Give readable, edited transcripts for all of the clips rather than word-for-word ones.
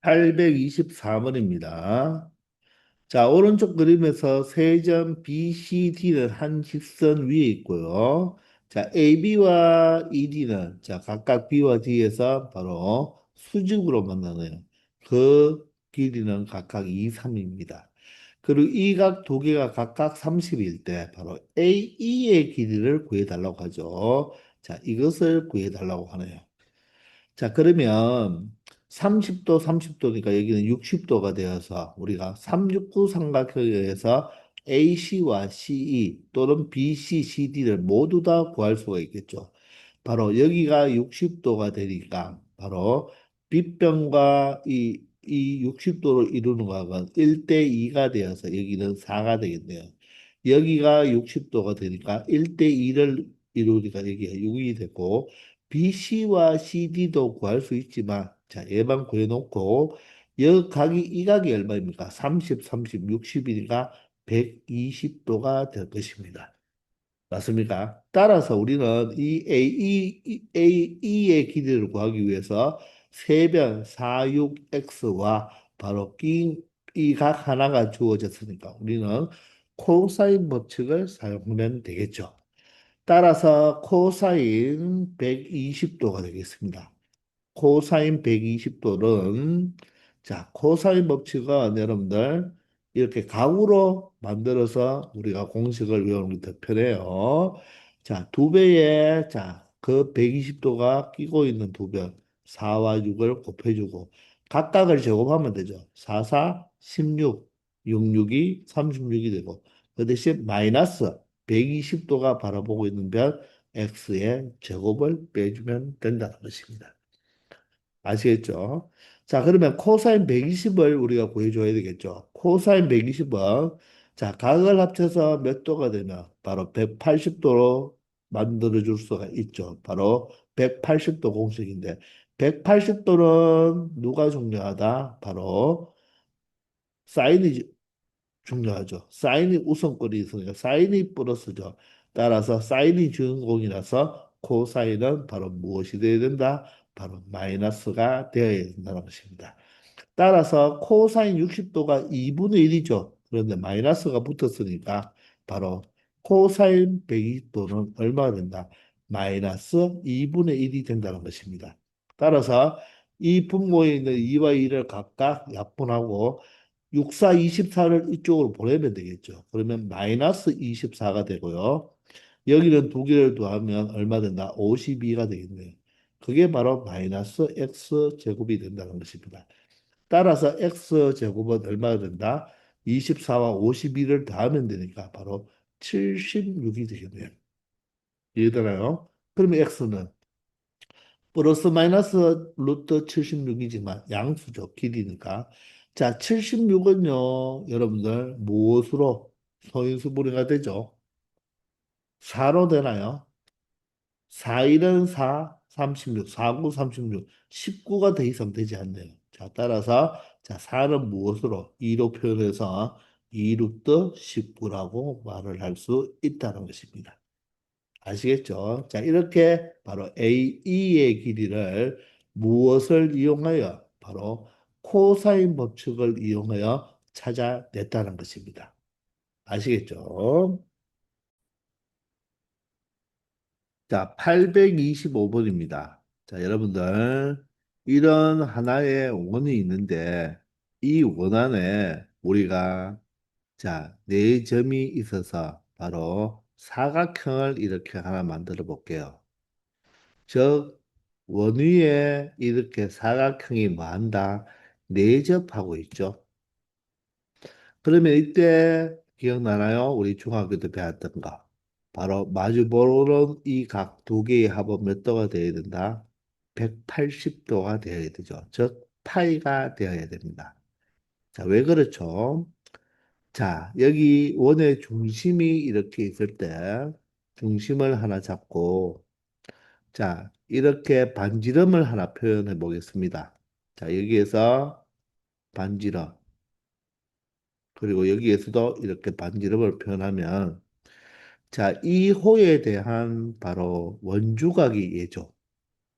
824번입니다. 자, 오른쪽 그림에서 세점 BCD는 한 직선 위에 있고요. 자, AB와 ED는 자, 각각 B와 D에서 바로 수직으로 만나네요. 그 길이는 각각 2, 3입니다. 그리고 이 각 두 개가 각각 30일 때 바로 AE의 길이를 구해달라고 하죠. 자, 이것을 구해달라고 하네요. 자, 그러면 30도, 30도니까 여기는 60도가 되어서 우리가 369 삼각형에서 AC와 CE 또는 BC, CD를 모두 다 구할 수가 있겠죠. 바로 여기가 60도가 되니까 바로 빗변과 이 60도를 이루는 각은 1대 2가 되어서 여기는 4가 되겠네요. 여기가 60도가 되니까 1대 2를 이루니까 여기가 6이 되고 BC와 CD도 구할 수 있지만 자 얘만 구해놓고 여 각이 이 각이 얼마입니까? 30, 30, 60이니까 120도가 될 것입니다. 맞습니까? 따라서 우리는 이 AE의 길이를 구하기 위해서 세변 46X와 바로 이 각 하나가 주어졌으니까 우리는 코사인 법칙을 사용하면 되겠죠. 따라서 코사인 120도가 되겠습니다. 코사인 120도는 자 코사인 법칙은 여러분들 이렇게 각으로 만들어서 우리가 공식을 외우는 게 더 편해요. 자, 두 배에 그 120도가 끼고 있는 두 변, 4와 6을 곱해주고 각각을 제곱하면 되죠. 4, 4, 16, 6, 6이 36이 되고 그 대신 마이너스 120도가 바라보고 있는 변 x의 제곱을 빼주면 된다는 것입니다. 아시겠죠? 자, 그러면 코사인 120을 우리가 구해줘야 되겠죠. 코사인 120은 자, 각을 합쳐서 몇 도가 되면 바로 180도로 만들어 줄 수가 있죠. 바로 180도 공식인데 180도는 누가 중요하다? 바로 사인이 중요하죠. 사인이 우선권이 있으니까 사인이 플러스죠. 따라서 사인이 주인공이라서 코사인은 바로 무엇이 되어야 된다? 바로 마이너스가 되어야 된다는 것입니다. 따라서 코사인 60도가 2분의 1이죠. 그런데 마이너스가 붙었으니까 바로 코사인 120도는 얼마가 된다? 마이너스 2분의 1이 된다는 것입니다. 따라서 이 분모에 있는 2와 2를 각각 약분하고 64, 24를 이쪽으로 보내면 되겠죠. 그러면 마이너스 24가 되고요. 여기는 두 개를 더하면 얼마 된다? 52가 되겠네요. 그게 바로 마이너스 x 제곱이 된다는 것입니다. 따라서 x 제곱은 얼마가 된다? 24와 52를 더하면 되니까 바로 76이 되겠네요. 이해되나요? 그러면 x는 플러스 마이너스 루트 76이지만 양수죠. 길이니까. 자, 76은요, 여러분들 무엇으로 서인수분해가 되죠? 4로 되나요? 4일은 4, 36, 4구 36, 19가 더 이상 되지 않네요. 자, 따라서 자, 4는 무엇으로? 2로 표현해서 2 루트 19라고 말을 할 수 있다는 것입니다. 아시겠죠? 자, 이렇게 바로 AE의 길이를 무엇을 이용하여? 바로 코사인 법칙을 이용하여 찾아냈다는 것입니다. 아시겠죠? 자, 825번입니다. 자, 여러분들, 이런 하나의 원이 있는데, 이 원 안에 우리가, 자, 네 점이 있어서 바로 사각형을 이렇게 하나 만들어 볼게요. 즉, 원 위에 이렇게 사각형이 뭐한다? 내접하고 있죠. 그러면 이때 기억나나요? 우리 중학교 때 배웠던 거. 바로 마주보는 이 각 두 개의 합은 몇 도가 되어야 된다? 180도가 되어야 되죠. 즉, 파이가 되어야 됩니다. 자, 왜 그렇죠? 자, 여기 원의 중심이 이렇게 있을 때 중심을 하나 잡고 자, 이렇게 반지름을 하나 표현해 보겠습니다. 자, 여기에서 반지름, 그리고 여기에서도 이렇게 반지름을 표현하면, 자, 이 호에 대한 바로 원주각이 얘죠.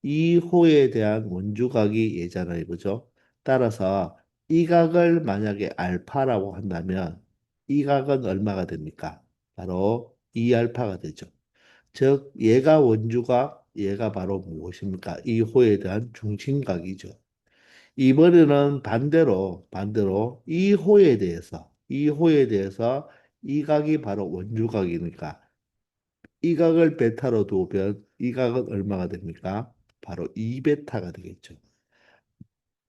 이 호에 대한 원주각이 얘잖아요. 그죠? 따라서 이 각을 만약에 알파라고 한다면 이 각은 얼마가 됩니까? 바로 2알파가 되죠. 즉 얘가 원주각, 얘가 바로 무엇입니까? 이 호에 대한 중심각이죠. 이번에는 반대로 이 호에 대해서 이 각이 바로 원주각이니까 이 각을 베타로 두면 이 각은 얼마가 됩니까? 바로 2베타가 되겠죠.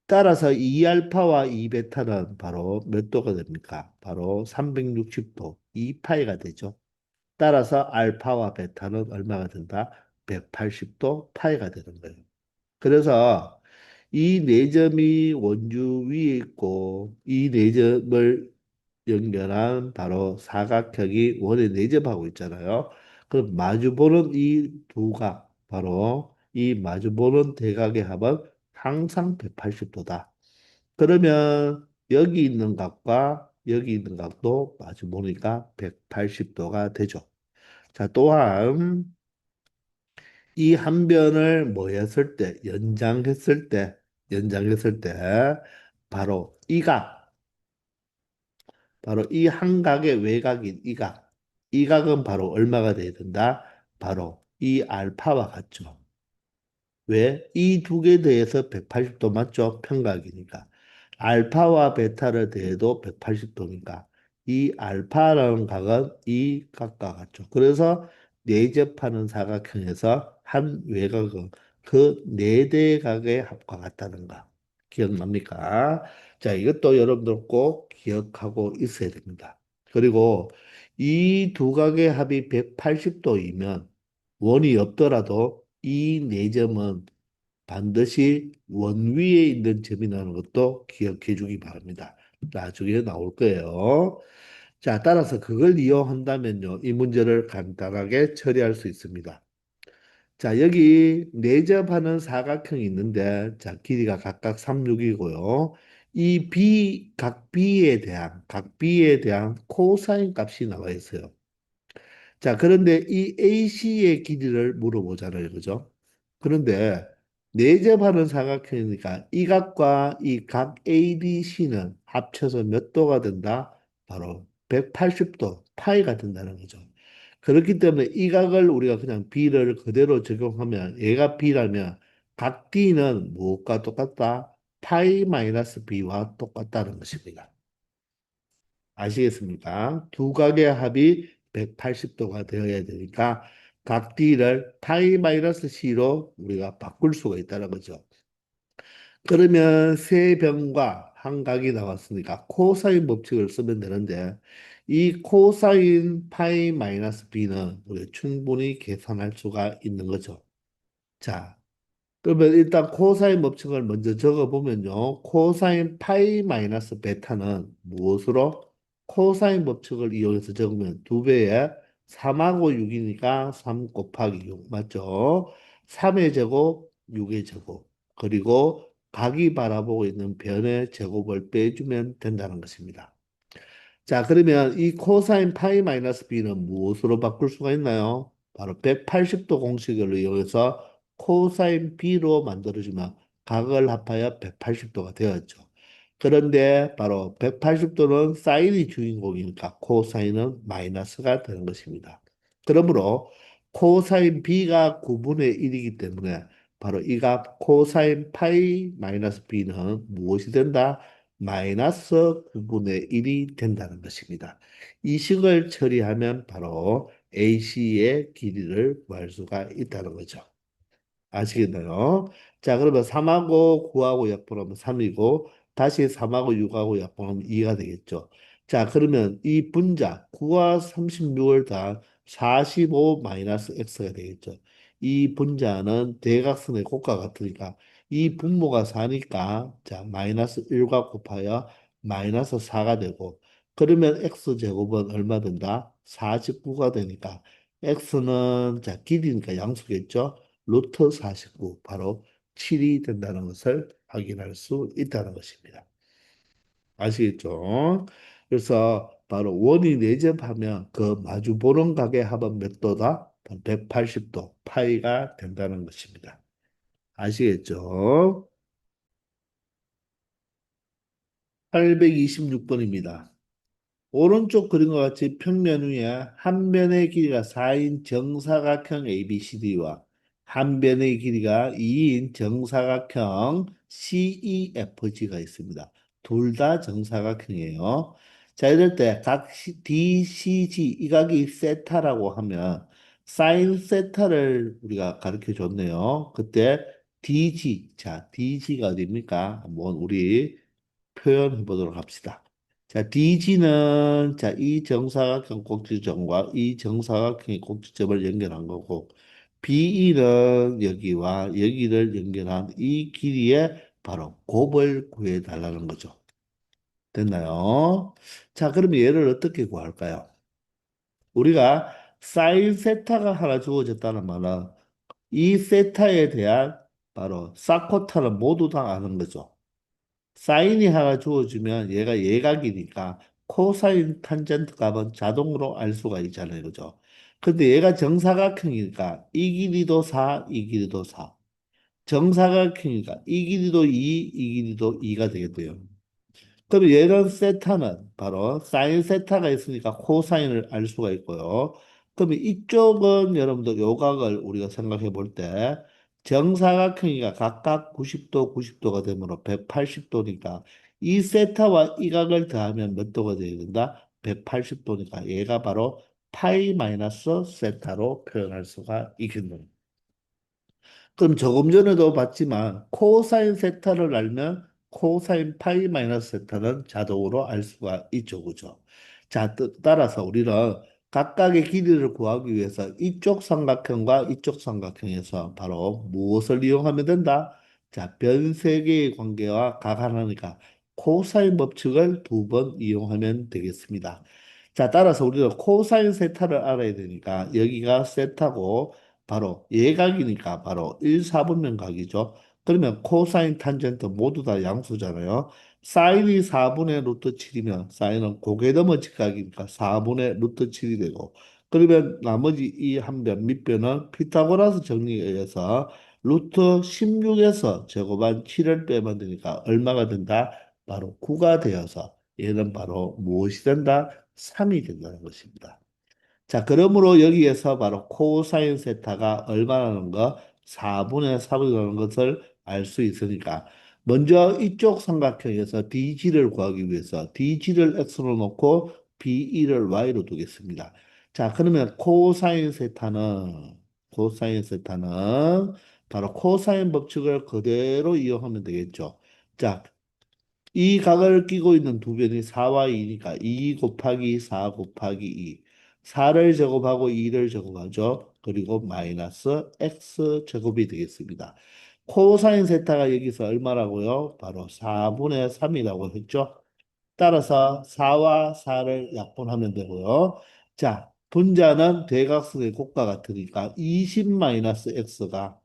따라서 2알파와 2베타는 바로 몇 도가 됩니까? 바로 360도, 2파이가 되죠. 따라서 알파와 베타는 얼마가 된다? 180도 파이가 되는 거예요. 그래서 이 네 점이 원주 위에 있고 이 네 점을 연결한 바로 사각형이 원에 내접하고 있잖아요. 그럼 마주보는 이 두 각, 바로 이 마주보는 대각의 합은 항상 180도다. 그러면 여기 있는 각과 여기 있는 각도 마주보니까 180도가 되죠. 자, 또한 이 한 변을 뭐 했을 때, 연장했을 때, 바로 이 각, 바로 이 한 각의 외곽인 이 각은 바로 얼마가 돼야 된다? 바로 이 알파와 같죠. 왜? 이 두 개에 대해서 180도 맞죠? 평각이니까. 알파와 베타를 더해도 180도니까. 이 알파라는 각은 이 각과 같죠. 그래서 내접하는 사각형에서 한 외곽은 그 네 대각의 합과 같다는 거. 기억납니까? 자, 이것도 여러분들 꼭 기억하고 있어야 됩니다. 그리고 이 두 각의 합이 180도이면 원이 없더라도 이 네 점은 반드시 원 위에 있는 점이라는 것도 기억해 주기 바랍니다. 나중에 나올 거예요. 자, 따라서 그걸 이용한다면요, 이 문제를 간단하게 처리할 수 있습니다. 자, 여기 내접하는 사각형이 있는데, 자, 길이가 각각 36이고요. 각 B에 대한 코사인 값이 나와 있어요. 자, 그런데 이 AC의 길이를 물어보잖아요. 그죠? 그런데 내접하는 사각형이니까 이 각과 이 각 ADC는 합쳐서 몇 도가 된다? 바로 180도 파이가 된다는 거죠. 그렇기 때문에 이 각을 우리가 그냥 B를 그대로 적용하면 얘가 B라면 각 D는 무엇과 똑같다? 파이 마이너스 B와 똑같다는 것입니다. 아시겠습니까? 두 각의 합이 180도가 되어야 되니까 각 D를 파이 마이너스 C로 우리가 바꿀 수가 있다는 거죠. 그러면 세 변과 한 각이 나왔으니까 코사인 법칙을 쓰면 되는데 이 코사인 파이 마이너스 B는 우리가 충분히 계산할 수가 있는 거죠. 자, 그러면 일단 코사인 법칙을 먼저 적어보면요. 코사인 파이 마이너스 베타는 무엇으로? 코사인 법칙을 이용해서 적으면 두배에 3하고 6이니까 3 곱하기 6 맞죠? 3의 제곱, 6의 제곱. 그리고 각이 바라보고 있는 변의 제곱을 빼주면 된다는 것입니다. 자, 그러면 이 코사인 파이 마이너스 b는 무엇으로 바꿀 수가 있나요? 바로 180도 공식을 이용해서 코사인 b로 만들어주면 각을 합하여 180도가 되었죠. 그런데 바로 180도는 사인이 주인공이니까 코사인은 마이너스가 되는 것입니다. 그러므로 코사인 b가 9분의 1이기 때문에 바로 이 값 코사인 파이 마이너스 b는 무엇이 된다? 마이너스 9분의 1이 된다는 것입니다. 이 식을 처리하면 바로 AC의 길이를 구할 수가 있다는 거죠. 아시겠나요? 자, 그러면 3하고 9하고 약분하면 3이고 다시 3하고 6하고 약분하면 2가 되겠죠. 자, 그러면 이 분자 9와 36을 다 45 마이너스 x가 되겠죠. 이 분자는 대각선의 곱과 같으니까 이 분모가 4니까 자, 마이너스 1과 곱하여 마이너스 4가 되고 그러면 x제곱은 얼마 된다? 49가 되니까 x는 자, 길이니까 양수겠죠. 루트 49, 바로 7이 된다는 것을 확인할 수 있다는 것입니다. 아시겠죠? 그래서 바로 원이 내접하면 그 마주 보는 각의 합은 몇 도다? 180도, 파이가 된다는 것입니다. 아시겠죠? 826번입니다. 오른쪽 그림과 같이 평면 위에 한 변의 길이가 4인 정사각형 ABCD와 한 변의 길이가 2인 정사각형 CEFG가 있습니다. 둘 다 정사각형이에요. 자, 이럴 때 각 DCG 이 각이 세타라고 하면 사인 세타를 우리가 가르쳐 줬네요. 그때 DG, 자, DG가 어디입니까? 한번 우리 표현해 보도록 합시다. 자, DG는 자, 이 정사각형 꼭지점과 이 정사각형의 꼭지점을 연결한 거고 BE는 여기와 여기를 연결한 이 길이의 바로 곱을 구해 달라는 거죠. 됐나요? 자, 그럼 얘를 어떻게 구할까요? 우리가 사인 세타가 하나 주어졌다는 말은 이 세타에 대한 바로 사코타를 모두 다 아는 거죠. 사인이 하나 주어지면 얘가 예각이니까 코사인 탄젠트 값은 자동으로 알 수가 있잖아요. 그죠? 근데 얘가 정사각형이니까 이 길이도 4, 이 길이도 4. 정사각형이니까 이 길이도 2, 이 길이도 2가 되겠고요. 그럼 이런 세타는 바로 사인 세타가 있으니까 코사인을 알 수가 있고요. 그러면 이쪽은 여러분들 요각을 우리가 생각해 볼 때 정사각형이가 각각 90도, 90도가 되므로 180도니까 이 세타와 이 각을 더하면 몇 도가 되어야 된다? 180도니까 얘가 바로 파이 마이너스 세타로 표현할 수가 있겠네요. 그럼 조금 전에도 봤지만 코사인 세타를 알면 코사인 파이 마이너스 세타는 자동으로 알 수가 있죠. 그죠? 자, 따라서 우리는 각각의 길이를 구하기 위해서 이쪽 삼각형과 이쪽 삼각형에서 바로 무엇을 이용하면 된다? 자, 변 세 개의 관계와 각 하나니까 코사인 법칙을 두 번 이용하면 되겠습니다. 자, 따라서 우리는 코사인 세타를 알아야 되니까 여기가 세타고 바로 예각이니까 바로 1, 4분면 각이죠. 그러면 코사인 탄젠트 모두 다 양수잖아요. 사인이 4분의 루트 7이면 사인은 고개 넘어 직각이니까 4분의 루트 7이 되고 그러면 나머지 이 한 변, 밑변은 피타고라스 정리에 의해서 루트 16에서 제곱한 7을 빼면 되니까 얼마가 된다? 바로 9가 되어서 얘는 바로 무엇이 된다? 3이 된다는 것입니다. 자, 그러므로 여기에서 바로 코사인 세타가 얼마라는 거? 4분의 3이라는 것을 알 수 있으니까 먼저 이쪽 삼각형에서 DG를 구하기 위해서 DG를 X로 놓고 BE를 Y로 두겠습니다. 자, 그러면 코사인 세타는 바로 코사인 법칙을 그대로 이용하면 되겠죠. 자, 이 각을 끼고 있는 두 변이 4와 2니까 2 곱하기 4 곱하기 2. 4를 제곱하고 2를 제곱하죠. 그리고 마이너스 x 제곱이 되겠습니다. 코사인 세타가 여기서 얼마라고요? 바로 4분의 3이라고 했죠. 따라서 4와 4를 약분하면 되고요. 자, 분자는 대각선의 곱과 같으니까 20 마이너스 x가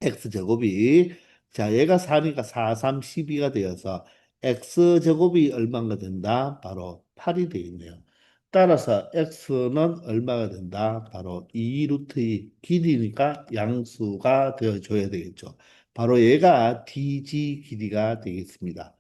x제곱이 자 얘가 4니까 4, 3, 12가 되어서 x제곱이 얼마가 된다? 바로 8이 되겠네요. 따라서 x는 얼마가 된다? 바로 2 루트 2 길이니까 양수가 되어줘야 되겠죠. 바로 얘가 DG 길이가 되겠습니다.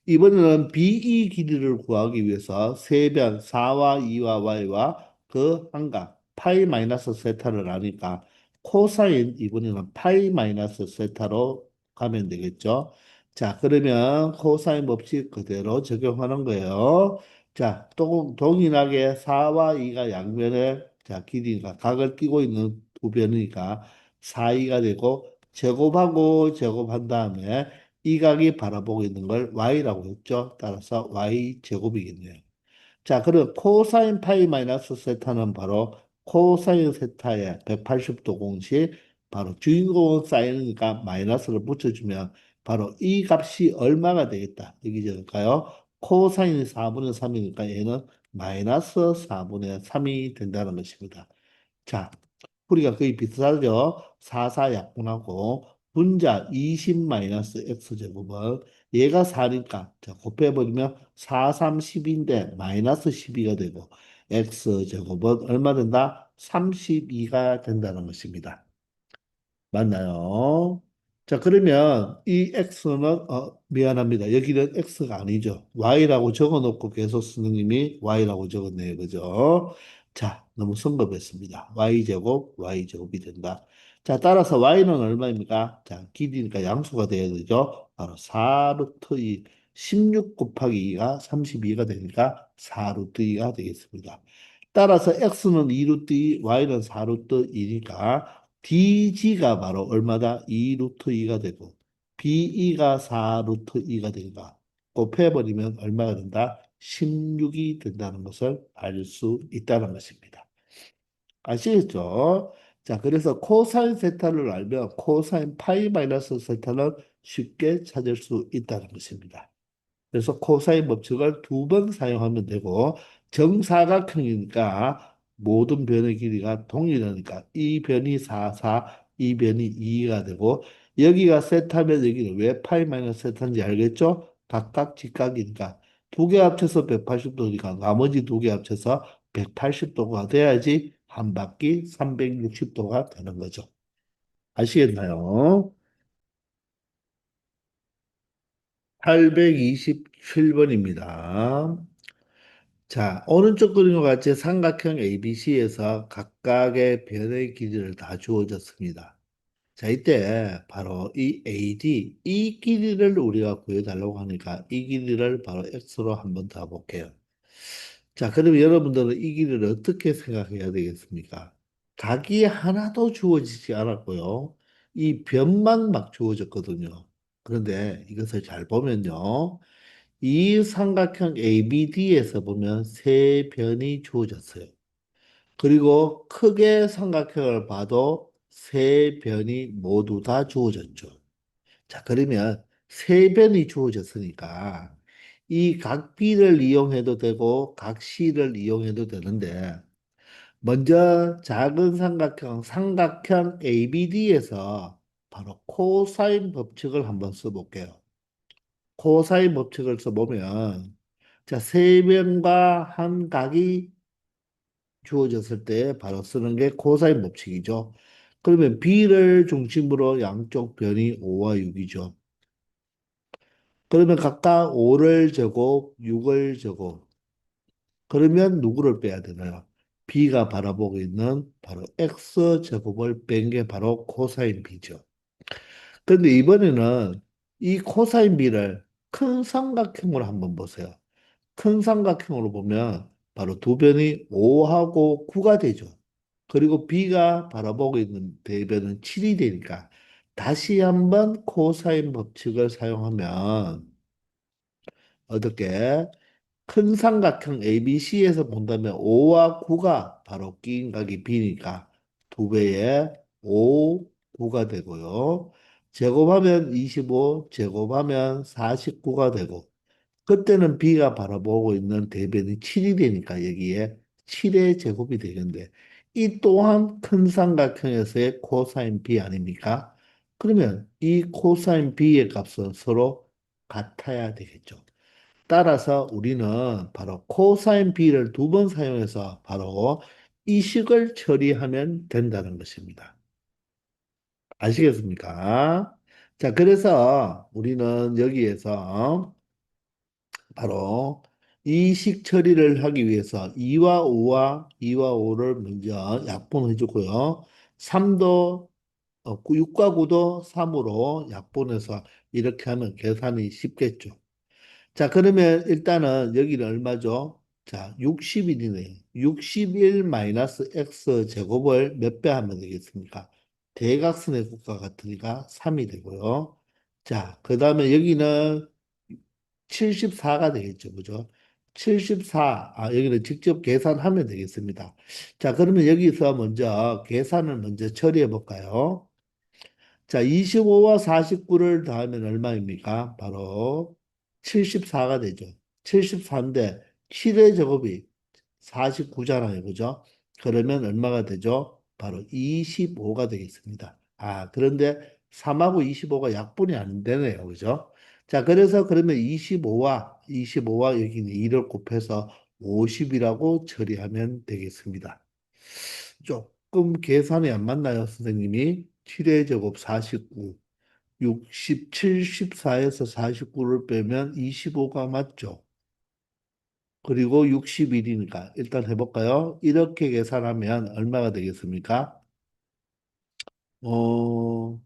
이번에는 BE 길이를 구하기 위해서 세변 4와 2와 y와 그 한각 파이 마이너스 세타를 아니까 코사인 이번에는 파이 마이너스 세타로 가면 되겠죠. 자, 그러면 코사인 법칙 그대로 적용하는 거예요. 자, 또 동일하게 4와 2가 양변에 자, 길이가 각을 끼고 있는 두 변이니까 4이가 되고 제곱하고 제곱한 다음에 이 각이 바라보고 있는 걸 y라고 했죠. 따라서 y 제곱이겠네요. 자, 그럼 코사인 파이 마이너스 세타는 바로 코사인 세타의 180도 공식 바로 주인공은 사인이니까 마이너스를 붙여주면 바로 이 값이 얼마가 되겠다. 여기 적을까요? 코사인이 4분의 3이니까 얘는 마이너스 4분의 3이 된다는 것입니다. 자, 풀이가 거의 비슷하죠. 4, 약분하고 분자 20-x제곱은 얘가 4니까 자, 곱해버리면 4, 3, 10인데 마이너스 12가 되고 x제곱은 얼마 된다? 32가 된다는 것입니다. 맞나요? 자, 그러면 이 x는 미안합니다. 여기는 x가 아니죠. y라고 적어놓고 계속 선생님이 y라고 적었네요. 그죠? 자, 너무 성급했습니다. y제곱, y제곱이 된다. 자, 따라서 y는 얼마입니까? 자, 길이니까 양수가 돼야 되죠. 바로 4 루트 2, 16 곱하기 2가 32가 되니까 4 루트 2가 되겠습니다. 따라서 x는 2 루트 2, y는 4 루트 2니까 DG가 바로 얼마다? 2 루트 2가 되고 BE가 4 루트 2가 되니까 곱해버리면 얼마가 된다? 16이 된다는 것을 알 수 있다는 것입니다. 아시겠죠? 자, 그래서 코사인 세타를 알면 코사인 파이 마이너스 세타는 쉽게 찾을 수 있다는 것입니다. 그래서 코사인 법칙을 2번 사용하면 되고 정사각형이니까 모든 변의 길이가 동일하니까 이 변이 4, 4, 이 변이 2가 되고 여기가 세타면 여기는 왜 파이 마이너스 세타인지 알겠죠? 각각 직각이니까 두 개 합쳐서 180도니까 나머지 두 개 합쳐서 180도가 돼야지 한 바퀴 360도가 되는 거죠. 아시겠나요? 827번입니다. 자, 오른쪽 그림과 같이 삼각형 ABC에서 각각의 변의 길이를 다 주어졌습니다. 자, 이때 바로 이 AD, 이 길이를 우리가 구해달라고 하니까 이 길이를 바로 X로 한번 더 볼게요. 자, 그럼 여러분들은 이 길이를 어떻게 생각해야 되겠습니까? 각이 하나도 주어지지 않았고요. 이 변만 막 주어졌거든요. 그런데 이것을 잘 보면요. 이 삼각형 ABD에서 보면 세 변이 주어졌어요. 그리고 크게 삼각형을 봐도 세 변이 모두 다 주어졌죠. 자, 그러면 세 변이 주어졌으니까 이 각 B를 이용해도 되고 각 C를 이용해도 되는데 먼저 작은 삼각형 ABD에서 바로 코사인 법칙을 한번 써볼게요. 코사인 법칙을 써보면 자, 세 변과 한 각이 주어졌을 때 바로 쓰는 게 코사인 법칙이죠. 그러면 B를 중심으로 양쪽 변이 5와 6이죠. 그러면 각각 5를 제곱, 6을 제곱. 그러면 누구를 빼야 되나요? B가 바라보고 있는 바로 X 제곱을 뺀 게 바로 코사인 B죠. 그런데 이번에는 이 코사인 B를 큰 삼각형으로 한번 보세요. 큰 삼각형으로 보면 바로 두 변이 5하고 9가 되죠. 그리고 B가 바라보고 있는 대변은 7이 되니까 다시 한번 코사인 법칙을 사용하면 어떻게 큰 삼각형 ABC에서 본다면 5와 9가 바로 끼인 각이 B니까 두 배의 5, 9가 되고요. 제곱하면 25, 제곱하면 49가 되고 그때는 B가 바라보고 있는 대변이 7이 되니까 여기에 7의 제곱이 되는데 이 또한 큰 삼각형에서의 코사인 B 아닙니까? 그러면 이 코사인 B의 값은 서로 같아야 되겠죠. 따라서 우리는 바로 코사인 B를 2번 사용해서 바로 이 식을 처리하면 된다는 것입니다. 아시겠습니까? 자, 그래서 우리는 여기에서 바로 이식 처리를 하기 위해서 2와 5를 먼저 약분해 주고요. 3도 6과 9도 3으로 약분해서 이렇게 하면 계산이 쉽겠죠. 자, 그러면 일단은 여기는 얼마죠? 자, 60일이네요. 61 마이너스 x 제곱을 몇 배 하면 되겠습니까? 대각선의 국과 같으니까 3이 되고요. 자, 그 다음에 여기는 74가 되겠죠. 그죠? 74. 여기는 직접 계산하면 되겠습니다. 자, 그러면 여기서 먼저 계산을 먼저 처리해 볼까요? 자, 25와 49를 더하면 얼마입니까? 바로 74가 되죠. 74인데 7의 제곱이 49잖아요. 그죠? 그러면 얼마가 되죠? 바로 25가 되겠습니다. 그런데 3하고 25가 약분이 안 되네요. 그죠? 자, 그래서 그러면 25와 여기는 2를 곱해서 50이라고 처리하면 되겠습니다. 조금 계산이 안 맞나요, 선생님이? 7의 제곱 49. 60, 74에서 49를 빼면 25가 맞죠. 그리고 61이니까 일단 해볼까요? 이렇게 계산하면 얼마가 되겠습니까? 어,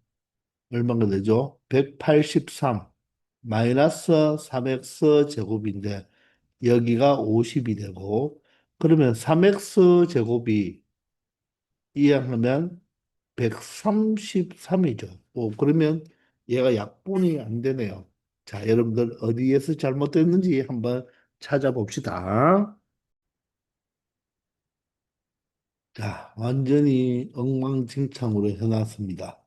얼마가 되죠? 183 마이너스 3x 제곱인데 여기가 50이 되고 그러면 3x 제곱이 이항하면 133이죠. 그러면 얘가 약분이 안 되네요. 자, 여러분들 어디에서 잘못됐는지 한번 찾아봅시다. 자, 완전히 엉망진창으로 해놨습니다.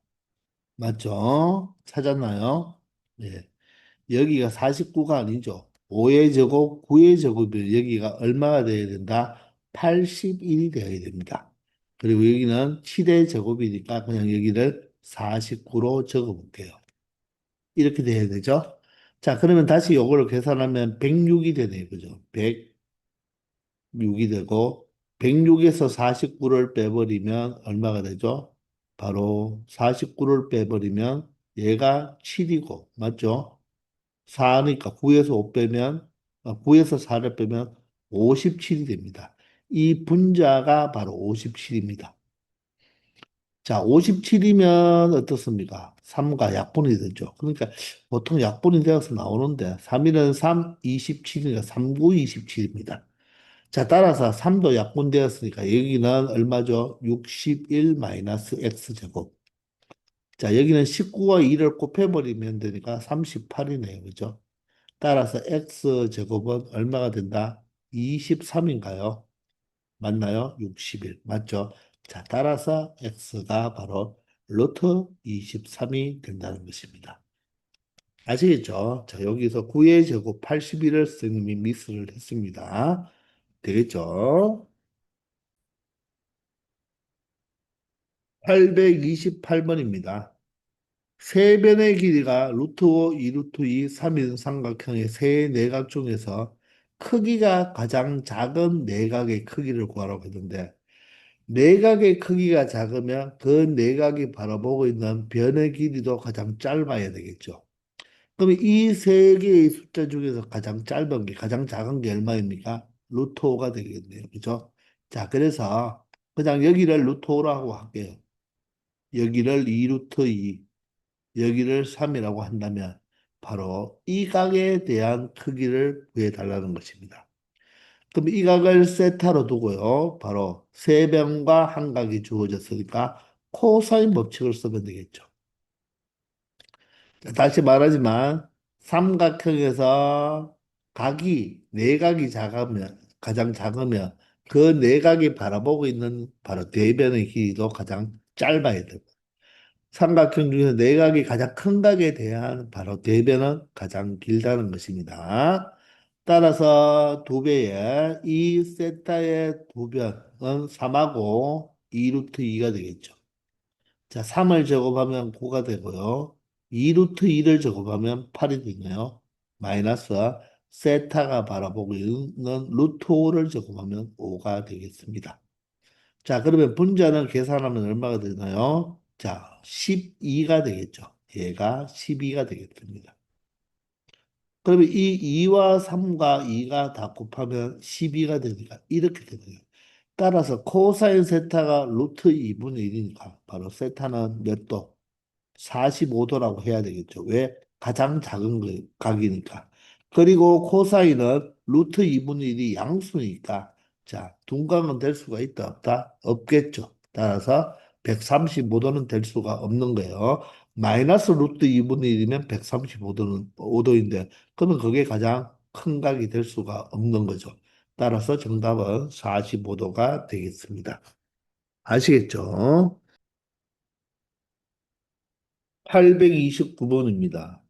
맞죠? 찾았나요? 네. 여기가 49가 아니죠. 5의 제곱, 9의 제곱이 여기가 얼마가 돼야 된다? 81이 되어야 됩니다. 그리고 여기는 7의 제곱이니까 그냥 여기를 49로 적어볼게요. 이렇게 돼야 되죠. 자, 그러면 다시 요거를 계산하면 106이 되네요. 그죠? 106이 되고 106에서 49를 빼버리면 얼마가 되죠? 바로 49를 빼버리면 얘가 7이고 맞죠? 4니까 9에서 5 빼면 9에서 4를 빼면 57이 됩니다. 이 분자가 바로 57입니다. 자, 57이면 어떻습니까? 3과 약분이 되죠. 그러니까 보통 약분이 되어서 나오는데 3일은 3, 27이니까 3, 9, 27입니다. 자, 따라서 3도 약분되었으니까 여기는 얼마죠? 61 마이너스 x제곱. 자, 여기는 19와 2를 곱해버리면 되니까 38이네요. 그죠? 따라서 x제곱은 얼마가 된다? 23인가요? 맞나요? 61. 맞죠? 자, 따라서 x가 바로 루트 23이 된다는 것입니다. 아시겠죠? 자, 여기서 9의 제곱 81을 선생님이 미스를 했습니다. 되겠죠? 828번입니다. 세변의 길이가 루트 5, 2 루트 2, 3인 삼각형의 세 내각 중에서 크기가 가장 작은 내각의 크기를 구하라고 했는데 내각의 크기가 작으면 그 내각이 바라보고 있는 변의 길이도 가장 짧아야 되겠죠. 그럼 이 세 개의 숫자 중에서 가장 짧은 게, 가장 작은 게 얼마입니까? 루트 5가 되겠네요. 그죠? 자, 그래서 그냥 여기를 루트 5라고 할게요. 여기를 2 루트 2, 여기를 3이라고 한다면 바로 이 각에 대한 크기를 구해달라는 것입니다. 그럼 이 각을 세타로 두고요. 바로 세변과 한 각이 주어졌으니까 코사인 법칙을 쓰면 되겠죠. 자, 다시 말하지만 삼각형에서 각이 내각이 작으면 가장 작으면 그 내각이 바라보고 있는 바로 대변의 길이도 가장 짧아야 되고 삼각형 중에서 내각이 가장 큰 각에 대한 바로 대변은 가장 길다는 것입니다. 따라서 두 배의 이 세타의 두 변은 3하고 2 루트 2가 되겠죠. 자, 3을 제곱하면 9가 되고요. 2 루트 2를 제곱하면 8이 되네요. 마이너스 세타가 바라보고 있는 루트 5를 제곱하면 5가 되겠습니다. 자, 그러면 분자는 계산하면 얼마가 되나요? 자, 12가 되겠죠. 얘가 12가 되겠습니다. 그러면 이 2와 3과 2가 다 곱하면 12가 되니까 이렇게 되네요. 따라서 코사인 세타가 루트 2분의 1이니까 바로 세타는 몇 도? 45도라고 해야 되겠죠. 왜? 가장 작은 각이니까. 그리고 코사인은 루트 2분의 1이 양수니까 자, 둔각은 될 수가 있다 없다? 없겠죠. 따라서 135도는 될 수가 없는 거예요. 마이너스 루트 2분의 1이면 135도는 5도인데 그러면 그게 가장 큰 각이 될 수가 없는 거죠. 따라서 정답은 45도가 되겠습니다. 아시겠죠? 829번입니다.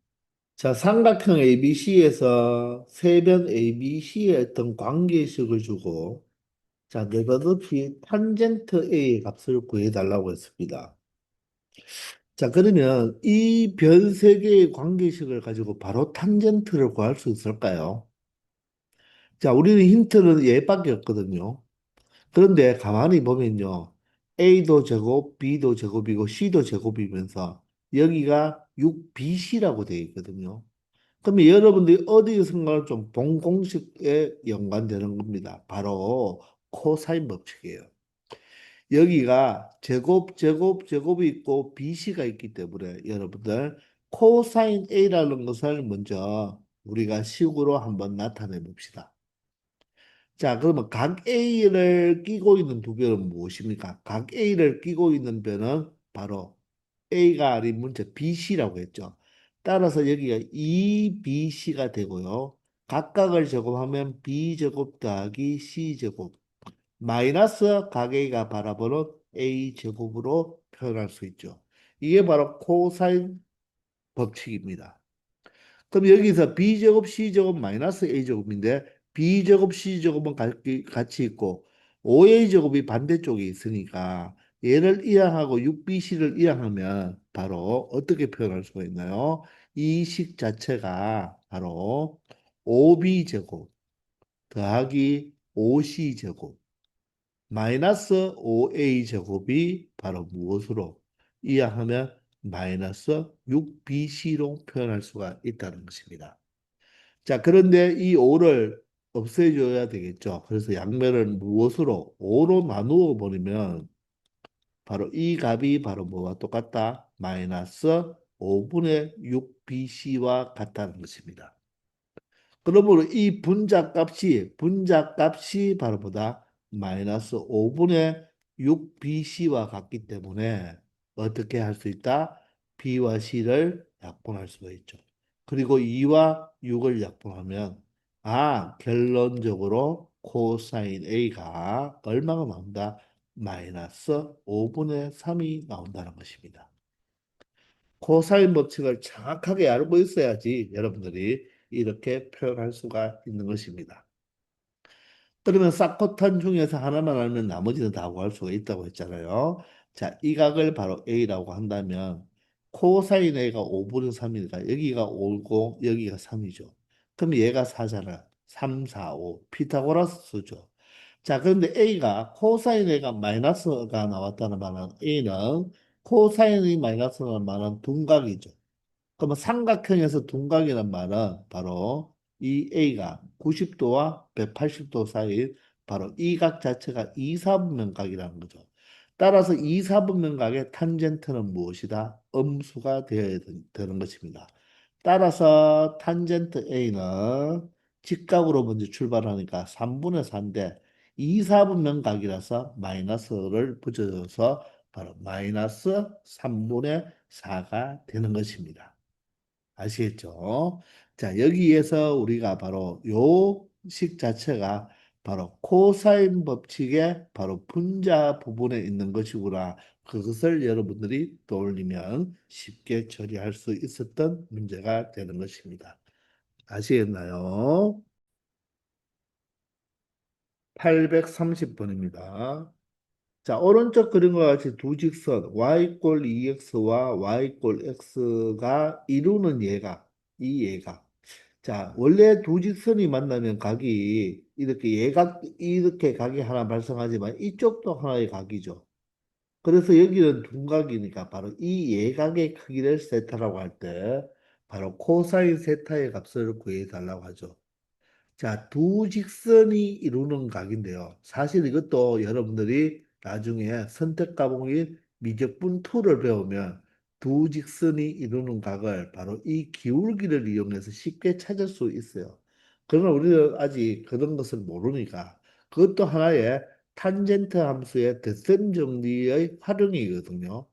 자, 삼각형 ABC에서 세변 ABC의 어떤 관계식을 주고, 자, 느닷없이 탄젠트 A의 값을 구해달라고 했습니다. 자, 그러면 이 변 세 개의 관계식을 가지고 바로 탄젠트를 구할 수 있을까요? 자, 우리는 힌트는 얘밖에 없거든요. 그런데 가만히 보면요. A도 제곱, B도 제곱이고 C도 제곱이면서 여기가 6BC라고 되어 있거든요. 그러면 여러분들이 어디선가 좀 본 공식에 연관되는 겁니다. 바로 코사인 법칙이에요. 여기가 제곱이 있고 BC가 있기 때문에 여러분들 코사인 A라는 것을 먼저 우리가 식으로 한번 나타내 봅시다. 자, 그러면 각 A를 끼고 있는 두 변은 무엇입니까? 각 A를 끼고 있는 변은 바로 A가 아닌 문제 BC라고 했죠. 따라서 여기가 2BC가 되고요. 각각을 제곱하면 B제곱 더하기 C제곱 마이너스 각 A가 바라보는 A제곱으로 표현할 수 있죠. 이게 바로 코사인 법칙입니다. 그럼 여기서 B제곱 C제곱 마이너스 A제곱인데 B제곱 C제곱은 같이 있고 5A제곱이 반대쪽에 있으니까 얘를 이항하고 6BC를 이항하면 바로 어떻게 표현할 수가 있나요? 이 식 자체가 바로 5B제곱 더하기 5C제곱 마이너스 5A 제곱이 무엇으로 이항하면 마이너스 6BC로 표현할 수가 있다는 것입니다. 자, 그런데 이 5를 없애줘야 되겠죠. 그래서 양면을 무엇으로 5로 나누어 버리면 바로 이 값이 바로 뭐와 똑같다? 마이너스 5분의 6BC와 같다는 것입니다. 그러므로 이 분자값이 바로 보다 마이너스 5분의 6BC와 같기 때문에 어떻게 할 수 있다? B와 C를 약분할 수가 있죠. 그리고 2와 6을 약분하면 결론적으로 코사인 A가 얼마가 나온다? 마이너스 5분의 3이 나온다는 것입니다. 코사인 법칙을 정확하게 알고 있어야지 여러분들이 이렇게 표현할 수가 있는 것입니다. 그러면 쌍코탄 중에서 하나만 알면 나머지는 다 구할 수가 있다고 했잖아요. 자, 이 각을 바로 A라고 한다면 코사인 A가 5분의 3이니까 여기가 5고 여기가 3이죠. 그럼 얘가 4잖아. 3, 4, 5. 피타고라스 수죠. 자, 그런데 A가 코사인 A가 마이너스가 나왔다는 말은 A는 코사인이 마이너스라는 말은 둔각이죠. 그러면 삼각형에서 둔각이란 말은 바로 이 A가 90도와 180도 사이 바로 이 각 자체가 이사분면각이라는 거죠. 따라서 이사분면각의 탄젠트는 무엇이다? 음수가 되어야 되는 것입니다. 따라서 탄젠트 A는 직각으로 먼저 출발하니까 3분의 4인데 이사분면각이라서 마이너스를 붙여줘서 바로 마이너스 3분의 4가 되는 것입니다. 아시겠죠? 자, 여기에서 우리가 바로 요 식 자체가 바로 코사인 법칙의 바로 분자 부분에 있는 것이구나. 그것을 여러분들이 떠올리면 쉽게 처리할 수 있었던 문제가 되는 것입니다. 아시겠나요? 830번입니다. 자, 오른쪽 그림과 같이 두 직선 y 꼴 2x와 y 꼴 x가 이루는 이 얘가. 자, 원래 두 직선이 만나면 각이 이렇게 각이 하나 발생하지만 이쪽도 하나의 각이죠. 그래서 여기는 둔각이니까 바로 이 예각의 크기를 세타라고 할 때 바로 코사인 세타의 값을 구해 달라고 하죠. 자, 두 직선이 이루는 각인데요. 사실 이것도 여러분들이 나중에 선택과목인 미적분 2를 배우면 두 직선이 이루는 각을 바로 이 기울기를 이용해서 쉽게 찾을 수 있어요. 그러나 우리는 아직 그런 것을 모르니까 그것도 하나의 탄젠트 함수의 덧셈 정리의 활용이거든요.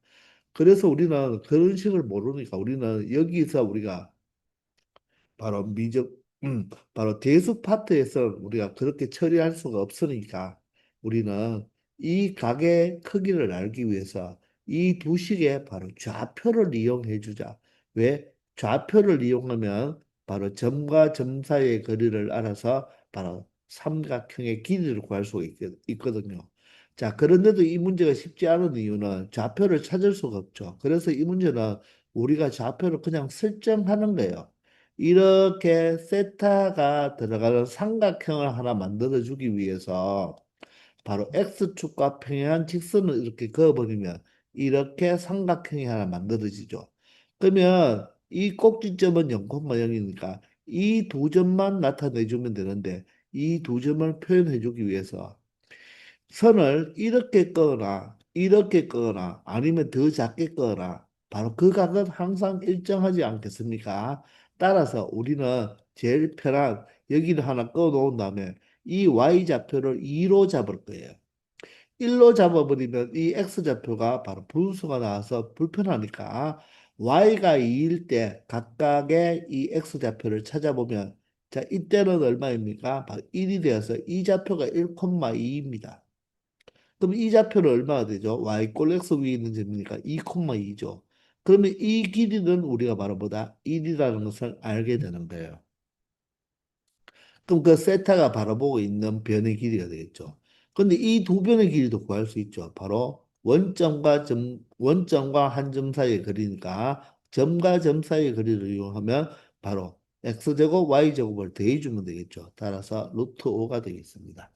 그래서 우리는 그런 식을 모르니까 우리는 여기서 우리가 바로 바로 대수 파트에서 우리가 그렇게 처리할 수가 없으니까 우리는 이 각의 크기를 알기 위해서 이 두 식의 바로 좌표를 이용해 주자. 왜? 좌표를 이용하면 바로 점과 점 사이의 거리를 알아서 바로 삼각형의 길이를 구할 수가 있거든요. 자, 그런데도 이 문제가 쉽지 않은 이유는 좌표를 찾을 수가 없죠. 그래서 이 문제는 우리가 좌표를 그냥 설정하는 거예요. 이렇게 세타가 들어가는 삼각형을 하나 만들어주기 위해서 바로 X축과 평행한 직선을 이렇게 그어버리면 이렇게 삼각형이 하나 만들어지죠. 그러면 이 꼭지점은 0,0이니까 이 두 점만 나타내주면 되는데 이 두 점을 표현해주기 위해서 선을 이렇게 끄거나 이렇게 끄거나 아니면 더 작게 끄거나 바로 그 각은 항상 일정하지 않겠습니까? 따라서 우리는 제일 편한 여기를 하나 꺼 놓은 다음에 이 y좌표를 2로 잡을 거예요. 1로 잡아버리면 이 x좌표가 바로 분수가 나와서 불편하니까 y가 2일 때 각각의 이 x좌표를 찾아보면 자 이때는 얼마입니까? 바로 1이 되어서 이 좌표가 1,2입니다. 그럼 이 좌표는 얼마가 되죠? y 꼴 x 위에 있는 점이니까 2,2죠. 그러면 이 길이는 우리가 바로 뭐다? 1이라는 것을 알게 되는 거예요. 그럼 그 세타가 바라보고 있는 변의 길이가 되겠죠. 근데 이 두 변의 길이도 구할 수 있죠. 바로 원점과 한 점 사이의 거리니까 점과 점 사이의 거리를 이용하면 바로 x제곱 y제곱을 더해주면 되겠죠. 따라서 루트 5가 되겠습니다.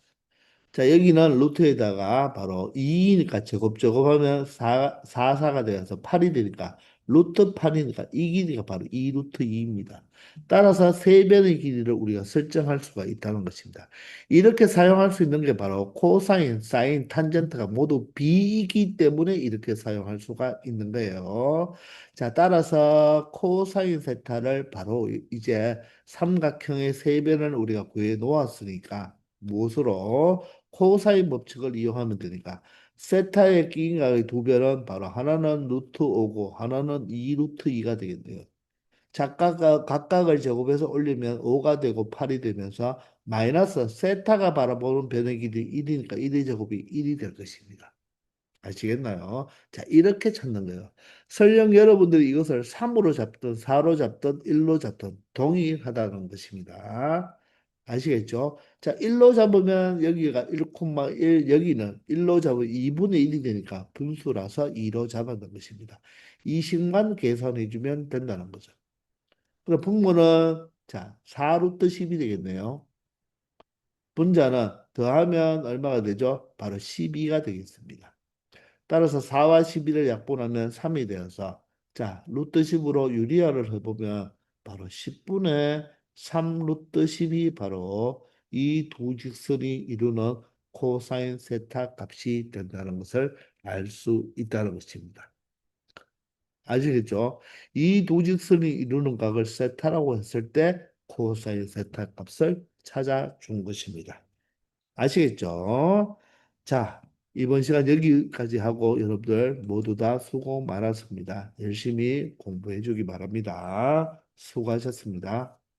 자, 여기는 루트에다가 바로 2니까 제곱하면 4가 되어서 8이 되니까 루트 8이니까 이 길이가 바로 2 루트 2입니다. 따라서 세 변의 길이를 우리가 설정할 수가 있다는 것입니다. 이렇게 사용할 수 있는 게 바로 코사인, 사인, 탄젠트가 모두 B이기 때문에 이렇게 사용할 수가 있는 거예요. 자, 따라서 코사인 세타를 바로 이제 삼각형의 세 변을 우리가 구해 놓았으니까 무엇으로? 코사인 법칙을 이용하면 되니까 세타의 끼인각의 두 변은 바로 하나는 루트 5고 하나는 2 루트 2가 되겠네요. 각각을 제곱해서 올리면 5가 되고 8이 되면서 마이너스 세타가 바라보는 변의 길이 1이니까 1의 제곱이 1이 될 것입니다. 아시겠나요? 자, 이렇게 찾는 거예요. 설령 여러분들이 이것을 3으로 잡든 4로 잡든 1로 잡든 동일하다는 것입니다. 아시겠죠? 자, 1로 잡으면 여기가 1,1, 여기는 1로 잡으면 2분의 1이 되니까 분수라서 2로 잡았는 것입니다. 이 식만 계산해 주면 된다는 거죠. 그럼 분모는 자, 4루트 10이 되겠네요. 분자는 더하면 얼마가 되죠? 바로 12가 되겠습니다. 따라서 4와 11을 약분하면 3이 되어서 자, 루트 10으로 유리화를 해보면 바로 10분의 3 루트 10이 바로 이 두 직선이 이루는 코사인 세타 값이 된다는 것을 알 수 있다는 것입니다. 아시겠죠? 이 두 직선이 이루는 각을 세타라고 했을 때 코사인 세타 값을 찾아준 것입니다. 아시겠죠? 자, 이번 시간 여기까지 하고 여러분들 모두 다 수고 많았습니다. 열심히 공부해 주기 바랍니다. 수고하셨습니다.